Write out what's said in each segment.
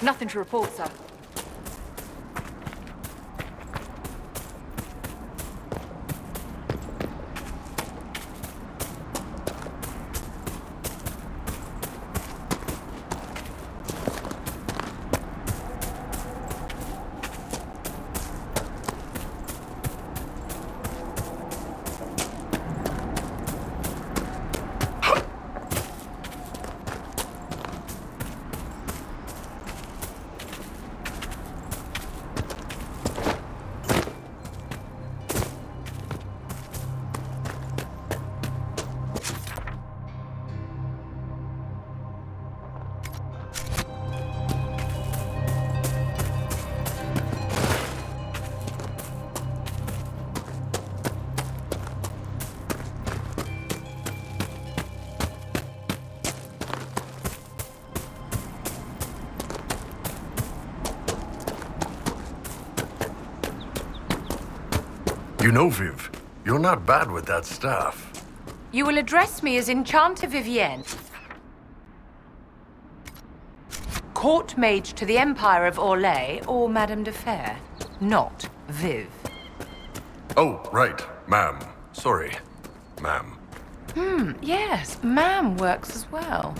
Nothing to report, sir. You know, Viv, you're not bad with that staff. You will address me as Enchanter Vivienne. Court mage to the Empire of Orlais or Madame de Fer, not Viv. Oh, right, ma'am. Sorry, ma'am. Yes, ma'am works as well.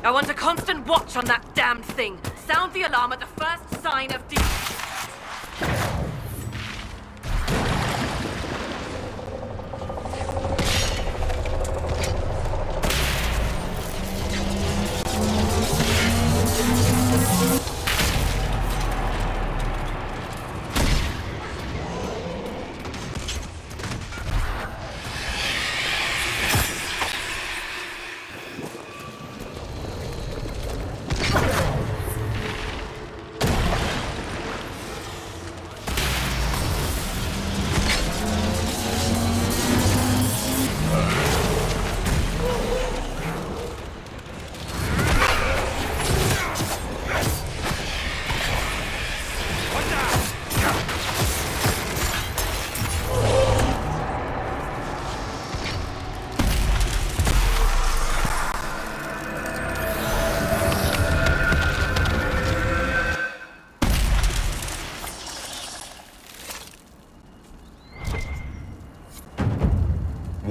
I want a constant watch on that damned thing. Sound the alarm at the first sign of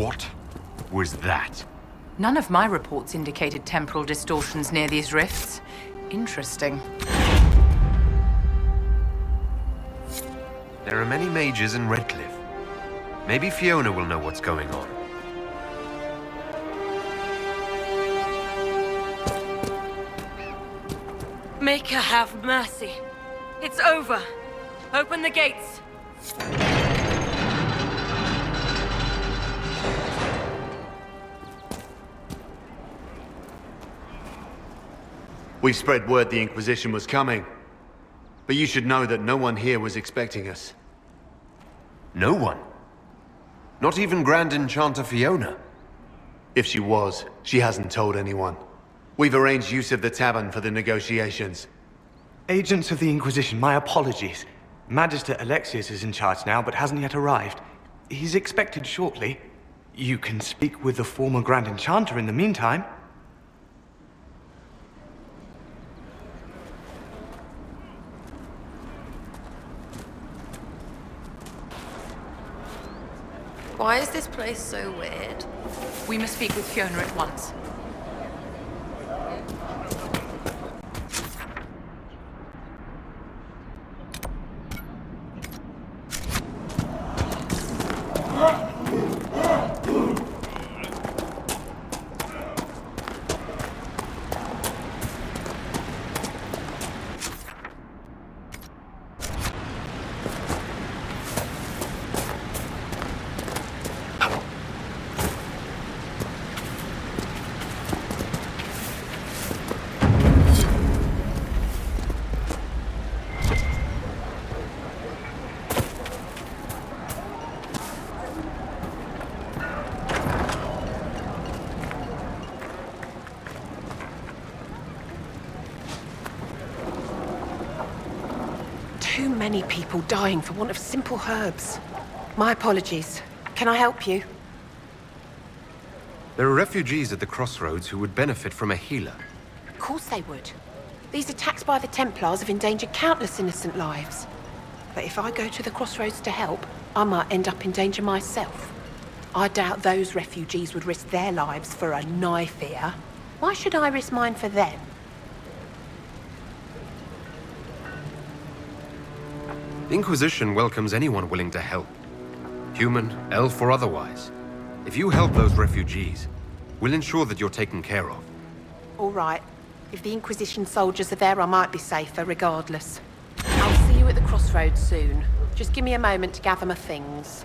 What was that? None of my reports indicated temporal distortions near these rifts. Interesting. There are many mages in Redcliffe. Maybe Fiona will know what's going on. Make her have mercy. It's over. Open the gates. We spread word the Inquisition was coming. But you should know that no one here was expecting us. No one? Not even Grand Enchanter Fiona? If she was, she hasn't told anyone. We've arranged use of the tavern for the negotiations. Agents of the Inquisition, my apologies. Magister Alexius is in charge now, but hasn't yet arrived. He's expected shortly. You can speak with the former Grand Enchanter in the meantime. Why is this place so weird? We must speak with Fiona at once. many people dying for want of simple herbs. My apologies. Can I help you? There are refugees at the crossroads who would benefit from a healer. Of course they would. These attacks by the Templars have endangered countless innocent lives. But if I go to the crossroads to help, I might end up in danger myself. I doubt those refugees would risk their lives for a knife here. Why should I risk mine for them? The Inquisition welcomes anyone willing to help. Human, elf, or otherwise. If you help those refugees, we'll ensure that you're taken care of. All right. If the Inquisition soldiers are there, I might be safer regardless. I'll see you at the crossroads soon. Just give me a moment to gather my things.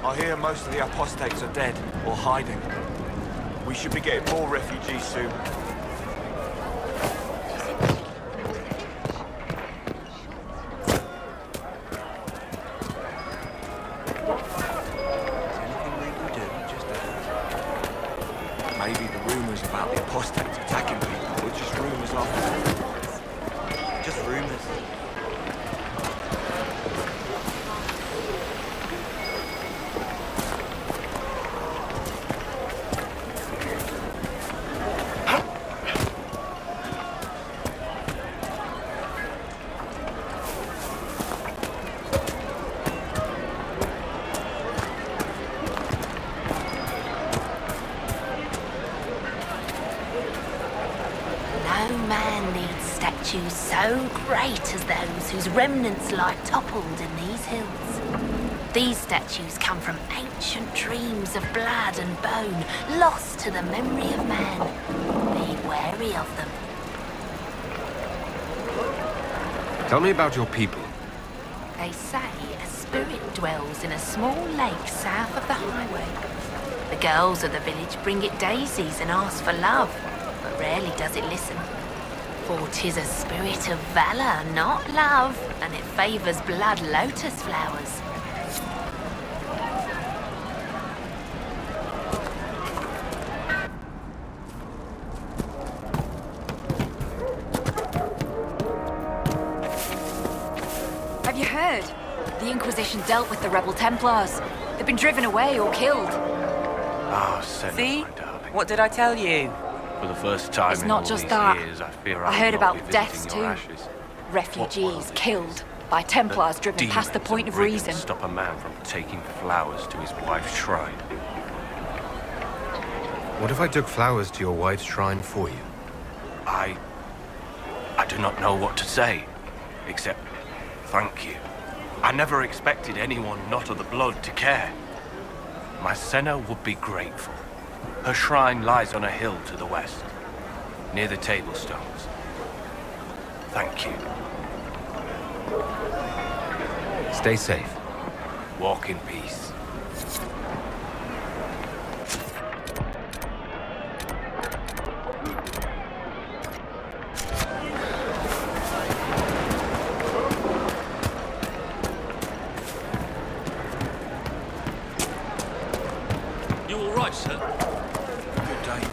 I hear most of the apostates are dead or hiding. We should be getting more refugees soon. Maybe the rumors about the apostates attacking people were just rumors after all. Just rumors. No man needs statues so great as those whose remnants lie toppled in these hills. These statues come from ancient dreams of blood and bone, lost to the memory of man. Be wary of them. Tell me about your people. They say a spirit dwells in a small lake south of the highway. The girls of the village bring it daisies and ask for love, but rarely does it listen. For 'tis a spirit of valor, not love, and it favors blood lotus flowers. Have you heard? The Inquisition dealt with the rebel Templars. They've been driven away or killed. Ah, Senna, See? my darling. What did I tell you? For the first time It's in not all just these that. years, I fear I will heard not about be visiting deaths your too. ashes. Refugees killed by Templars driven past the Demons point and of brigands reason. stop a man from taking flowers to his wife's shrine. What if I took flowers to your wife's shrine for you? I do not know what to say, except thank you. I never expected anyone not of the blood to care. My Senna would be grateful. Her shrine lies on a hill to the west, near the table stones. Thank you. Stay safe. Walk in peace. You all right, sir? Good day.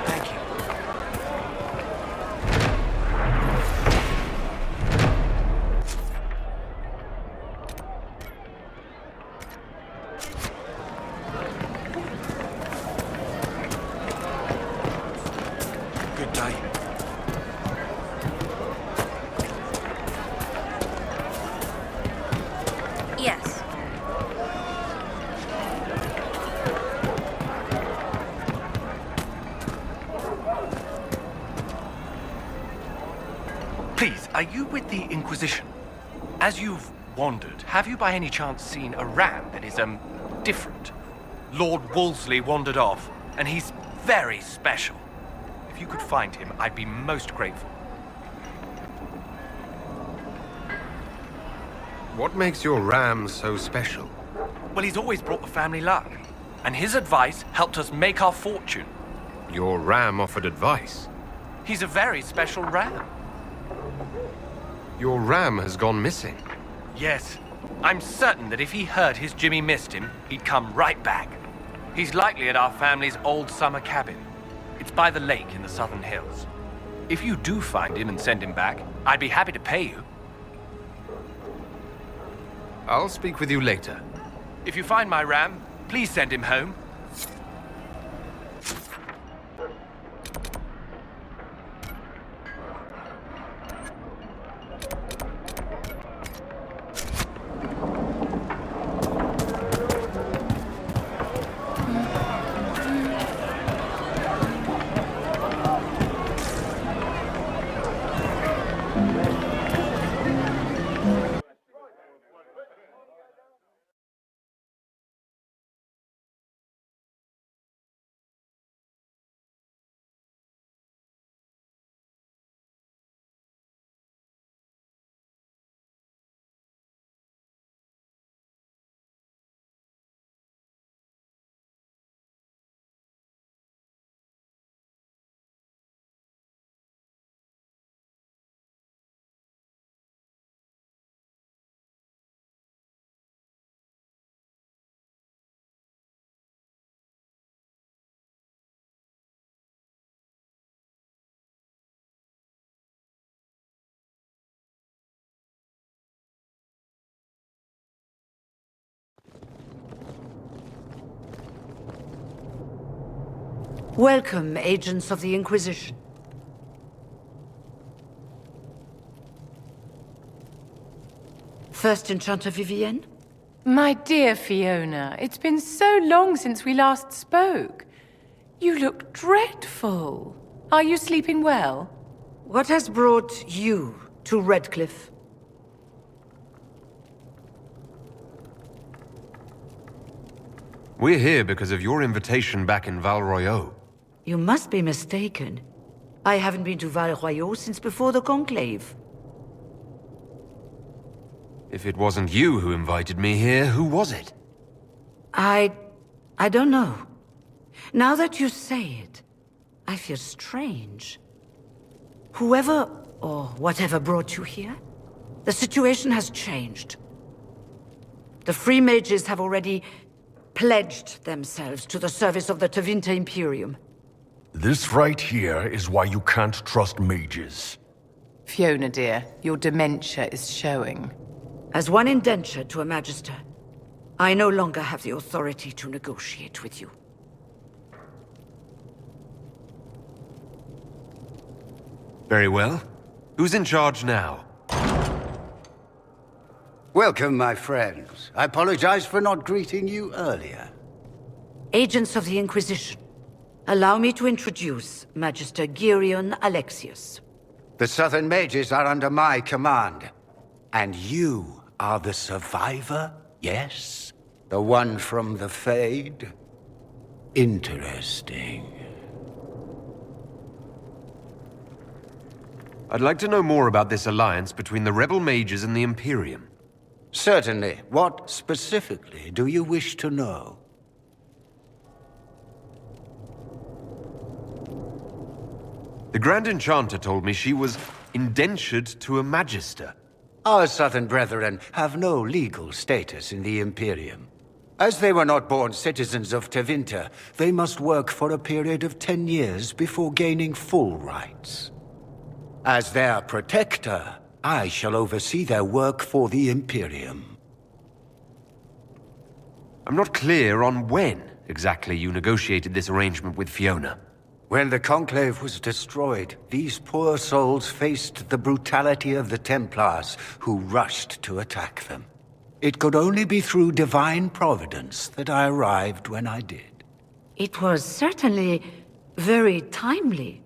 Thank you. Good day. Yes. Please, are you with the Inquisition? As you've wandered, have you by any chance seen a ram that is, different? Lord Wolseley wandered off, and he's very special. If you could find him, I'd be most grateful. What makes your ram so special? Well, he's always brought the family luck, and his advice helped us make our fortune. Your ram offered advice. He's a very special ram. Your ram has gone missing. Yes. I'm certain that if he heard his Jimmy missed him, he'd come right back. He's likely at our family's old summer cabin. It's by the lake in the southern hills. If you do find him and send him back, I'd be happy to pay you. I'll speak with you later. If you find my ram, please send him home. Welcome, agents of the Inquisition. First Enchanter Vivienne? My dear Fiona, it's been so long since we last spoke. You look dreadful. Are you sleeping well? What has brought you to Redcliffe? We're here because of your invitation back in Val Royeaux. You must be mistaken. I haven't been to Val Royeaux since before the Conclave. If it wasn't you who invited me here, who was it? I don't know. Now that you say it, I feel strange. Whoever or whatever brought you here, the situation has changed. The Free Mages have already pledged themselves to the service of the Tevinter Imperium. This right here is why you can't trust mages. Fiona, dear, your dementia is showing. As one indenture to a Magister, I no longer have the authority to negotiate with you. Very well. Who's in charge now? Welcome, my friends. I apologize for not greeting you earlier. Agents of the Inquisition, allow me to introduce Magister Girion Alexius. The Southern Mages are under my command. And you are the survivor, yes? The one from the Fade? Interesting. I'd like to know more about this alliance between the rebel mages and the Imperium. Certainly. What specifically do you wish to know? The Grand Enchanter told me she was indentured to a Magister. Our Southern brethren have no legal status in the Imperium. As they were not born citizens of Tevinter, they must work for a period of 10 years before gaining full rights. As their protector, I shall oversee their work for the Imperium. I'm not clear on when exactly you negotiated this arrangement with Fiona. When the Conclave was destroyed, these poor souls faced the brutality of the Templars, who rushed to attack them. It could only be through divine providence that I arrived when I did. It was certainly very timely.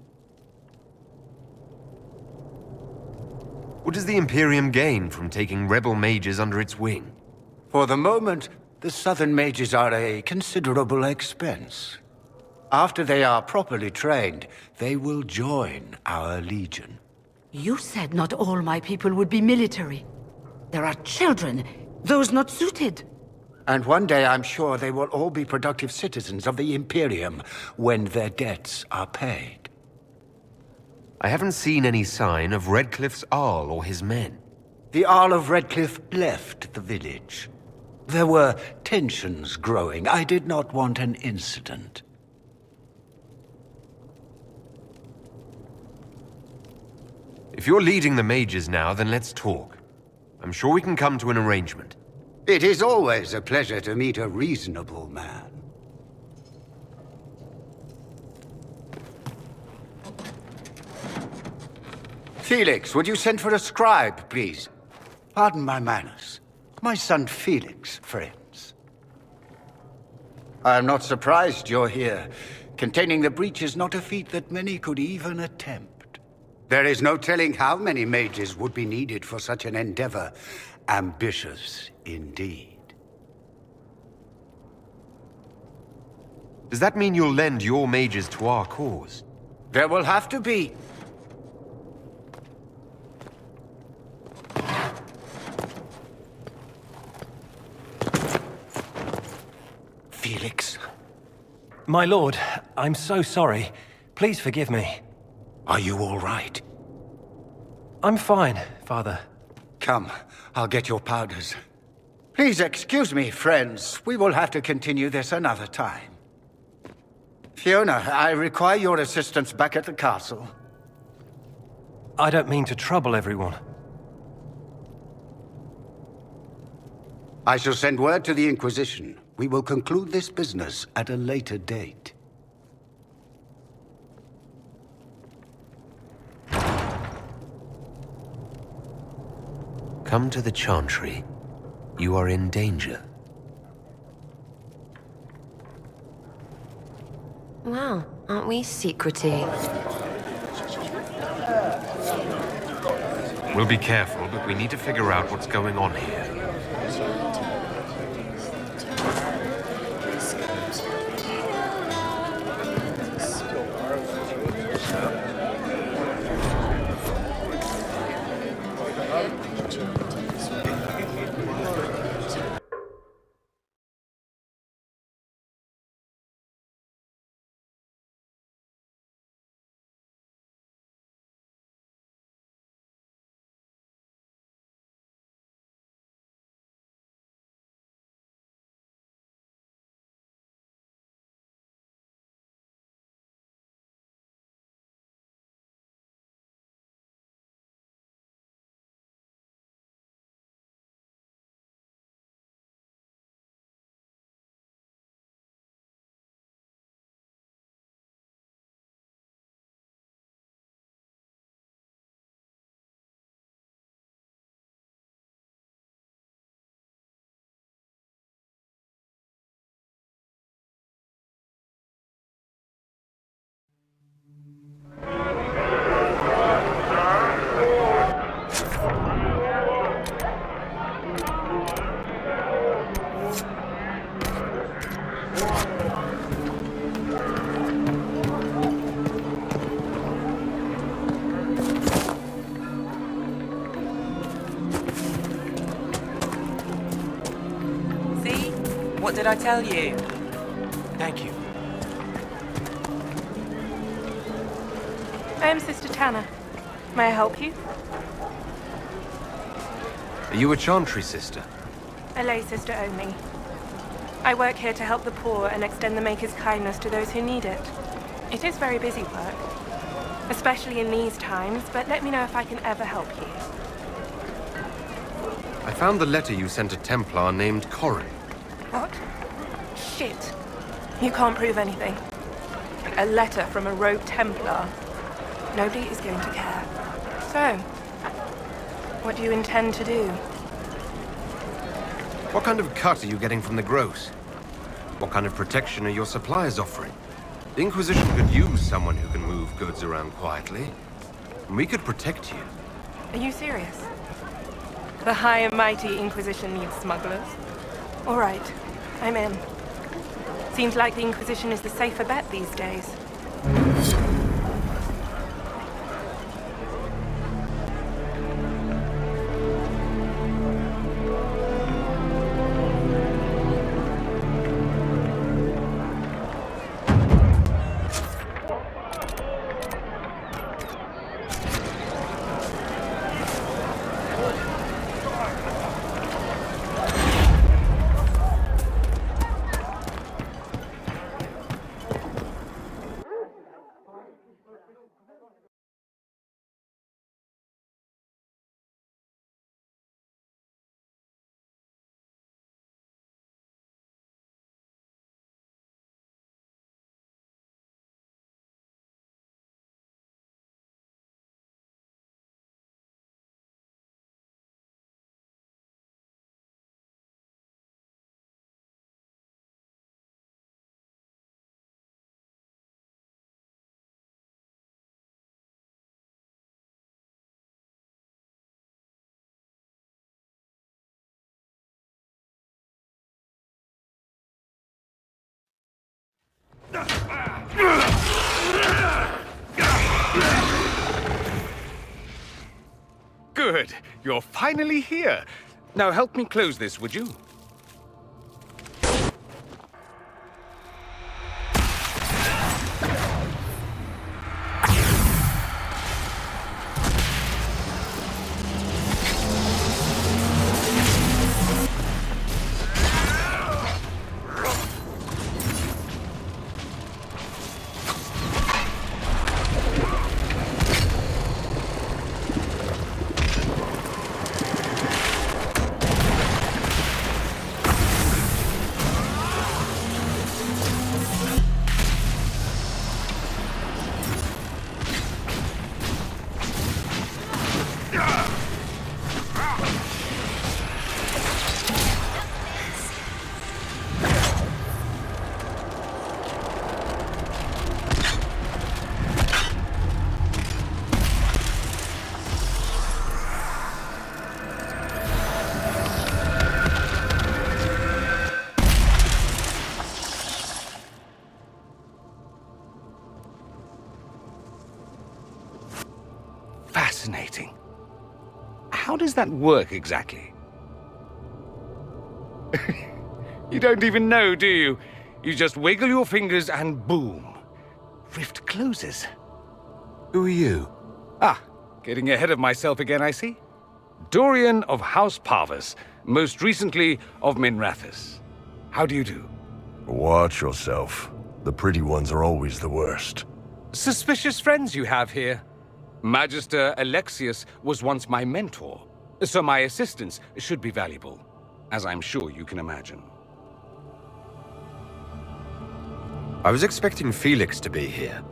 What does the Imperium gain from taking rebel mages under its wing? For the moment, the Southern Mages are a considerable expense. After they are properly trained, they will join our Legion. You said not all my people would be military. There are children, those not suited. And one day I'm sure they will all be productive citizens of the Imperium when their debts are paid. I haven't seen any sign of Redcliffe's Arl or his men. The Arl of Redcliffe left the village. There were tensions growing. I did not want an incident. If you're leading the mages now, then let's talk. I'm sure we can come to an arrangement. It is always a pleasure to meet a reasonable man. Felix, would you send for a scribe, please? Pardon my manners. My son Felix, friends. I'm not surprised you're here. Containing the breach is not a feat that many could even attempt. There is no telling how many mages would be needed for such an endeavor. Ambitious, indeed. Does that mean you'll lend your mages to our cause? There will have to be. Felix. My lord, I'm so sorry. Please forgive me. Are you all right? I'm fine, Father. Come, I'll get your powders. Please excuse me, friends. We will have to continue this another time. Fiona, I require your assistance back at the castle. I don't mean to trouble everyone. I shall send word to the Inquisition. We will conclude this business at a later date. Come to the Chantry. You are in danger. Wow, aren't we secretive? We'll be careful, but we need to figure out what's going on here. What did I tell you? Thank you. I am Sister Tanner. May I help you? Are you a Chantry sister? A lay sister only. I work here to help the poor and extend the Maker's kindness to those who need it. It is very busy work, especially in these times, but let me know if I can ever help you. I found the letter you sent a Templar named Corin. What? Shit. You can't prove anything. A letter from a rogue Templar. Nobody is going to care. So, what do you intend to do? What kind of cut are you getting from the gross? What kind of protection are your suppliers offering? The Inquisition could use someone who can move goods around quietly. And we could protect you. Are you serious? The high and mighty Inquisition needs smugglers. All right, I'm in. Seems like the Inquisition is the safer bet these days. Good. You're finally here. Now help me close this, would you? Fascinating. How does that work exactly? You don't even know, do you? You just wiggle your fingers and boom. Rift closes. Who are you? Ah, getting ahead of myself again, I see. Dorian of House Parvus, most recently of Minrathous. How do you do? Watch yourself. The pretty ones are always the worst. Suspicious friends you have here. Magister Alexius was once my mentor, so my assistance should be valuable, as I'm sure you can imagine. I was expecting Felix to be here.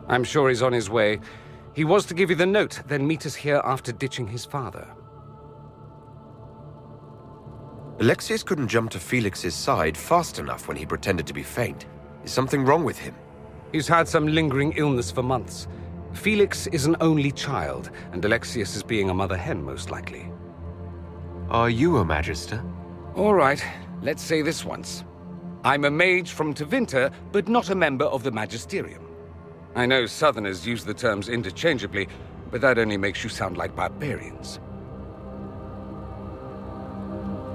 I'm sure he's on his way. He was to give you the note, then meet us here after ditching his father. Alexius couldn't jump to Felix's side fast enough when he pretended to be faint. Is something wrong with him? He's had some lingering illness for months. Felix is an only child, and Alexius is being a mother hen, most likely. Are you a Magister? All right, let's say this once. I'm a mage from Tevinter, but not a member of the Magisterium. I know Southerners use the terms interchangeably, but that only makes you sound like barbarians.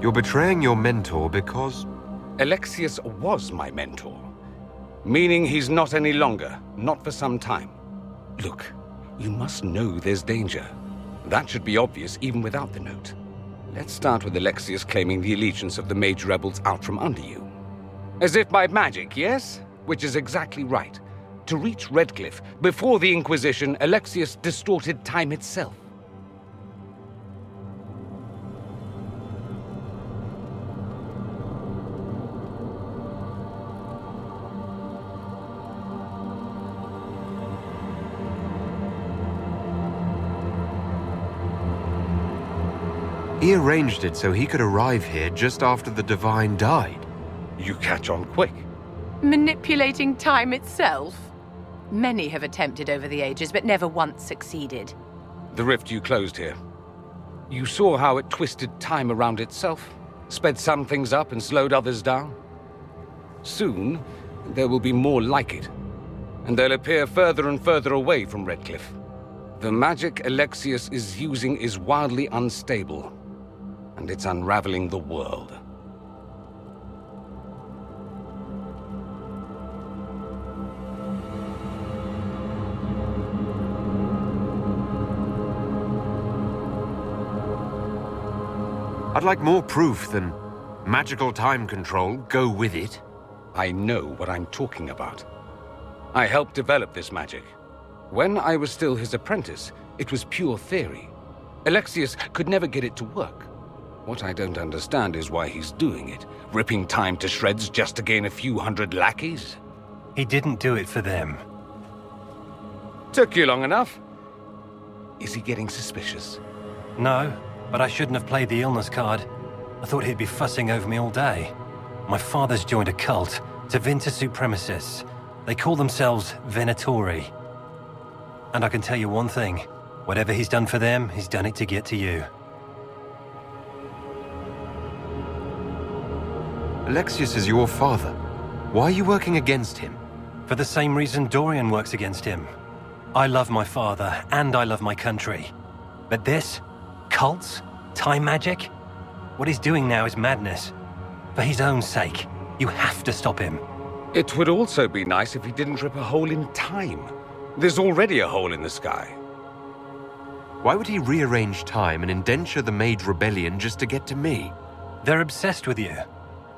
You're betraying your mentor because... Alexius was my mentor. Meaning he's not any longer, not for some time. Look, you must know there's danger. That should be obvious even without the note. Let's start with Alexius claiming the allegiance of the mage rebels out from under you. As if by magic, yes? Which is exactly right. To reach Redcliffe, before the Inquisition, Alexius distorted time itself. He arranged it so he could arrive here just after the Divine died. You catch on quick. Manipulating time itself? Many have attempted over the ages, but never once succeeded. The rift you closed here. You saw how it twisted time around itself, sped some things up and slowed others down. Soon, there will be more like it, and they'll appear further and further away from Redcliffe. The magic Alexius is using is wildly unstable, and it's unraveling the world. I'd like more proof than magical time control. Go with it. I know what I'm talking about. I helped develop this magic. When I was still his apprentice, it was pure theory. Alexius could never get it to work. What I don't understand is why he's doing it, ripping time to shreds just to gain a few hundred lackeys. He didn't do it for them. Took you long enough. Is he getting suspicious? No, but I shouldn't have played the illness card. I thought he'd be fussing over me all day. My father's joined a cult, Tevinter Supremacists. They call themselves Venatori. And I can tell you one thing. Whatever he's done for them, he's done it to get to you. Alexius is your father. Why are you working against him? For the same reason Dorian works against him. I love my father, and I love my country. But this? Cults? Time magic? What he's doing now is madness. For his own sake, you have to stop him. It would also be nice if he didn't rip a hole in time. There's already a hole in the sky. Why would he rearrange time and indenture the Mage Rebellion just to get to me? They're obsessed with you,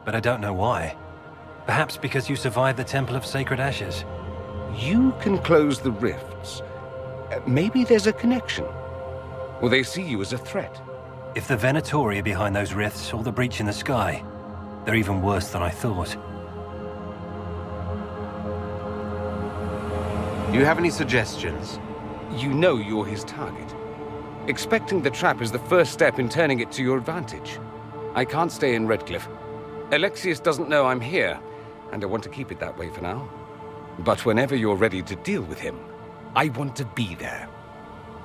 but I don't know why. Perhaps because you survived the Temple of Sacred Ashes. You can close the rifts. Maybe there's a connection. Or they see you as a threat. If the Venatori are behind those rifts or the breach in the sky, they're even worse than I thought. Do you have any suggestions? You know you're his target. Expecting the trap is the first step in turning it to your advantage. I can't stay in Redcliffe. Alexius doesn't know I'm here, and I want to keep it that way for now. But whenever you're ready to deal with him, I want to be there.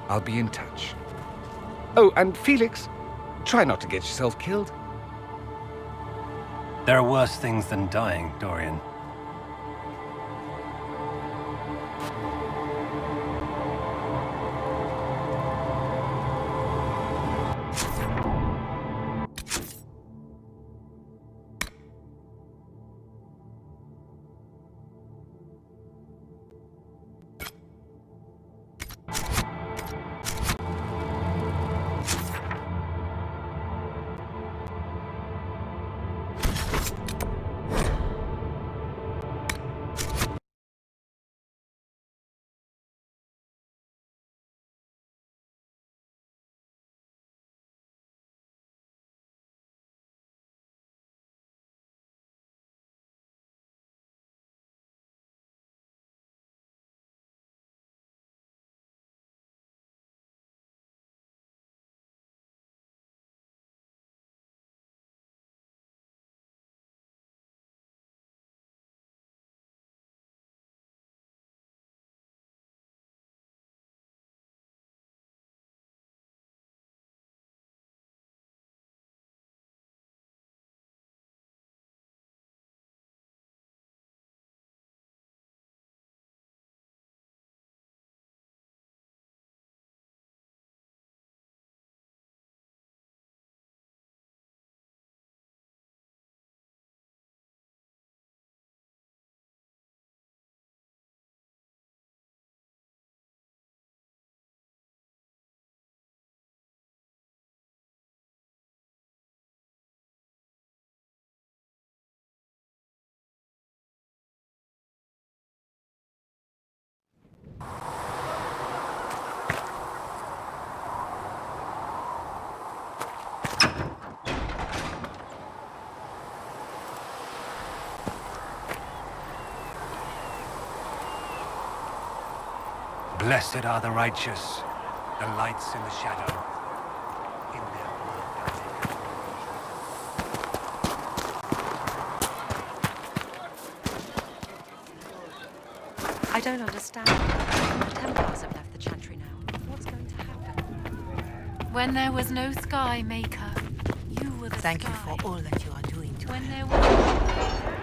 I'll be in touch. Oh, and Felix, try not to get yourself killed. There are worse things than dying, Dorian. Blessed are the righteous, the lights in the shadow. In their blood I don't understand. The Templars have left the Chantry now. What's going to happen? When there was no sky, Maker, you were the Thank sky. you for all that you are doing to When her. there was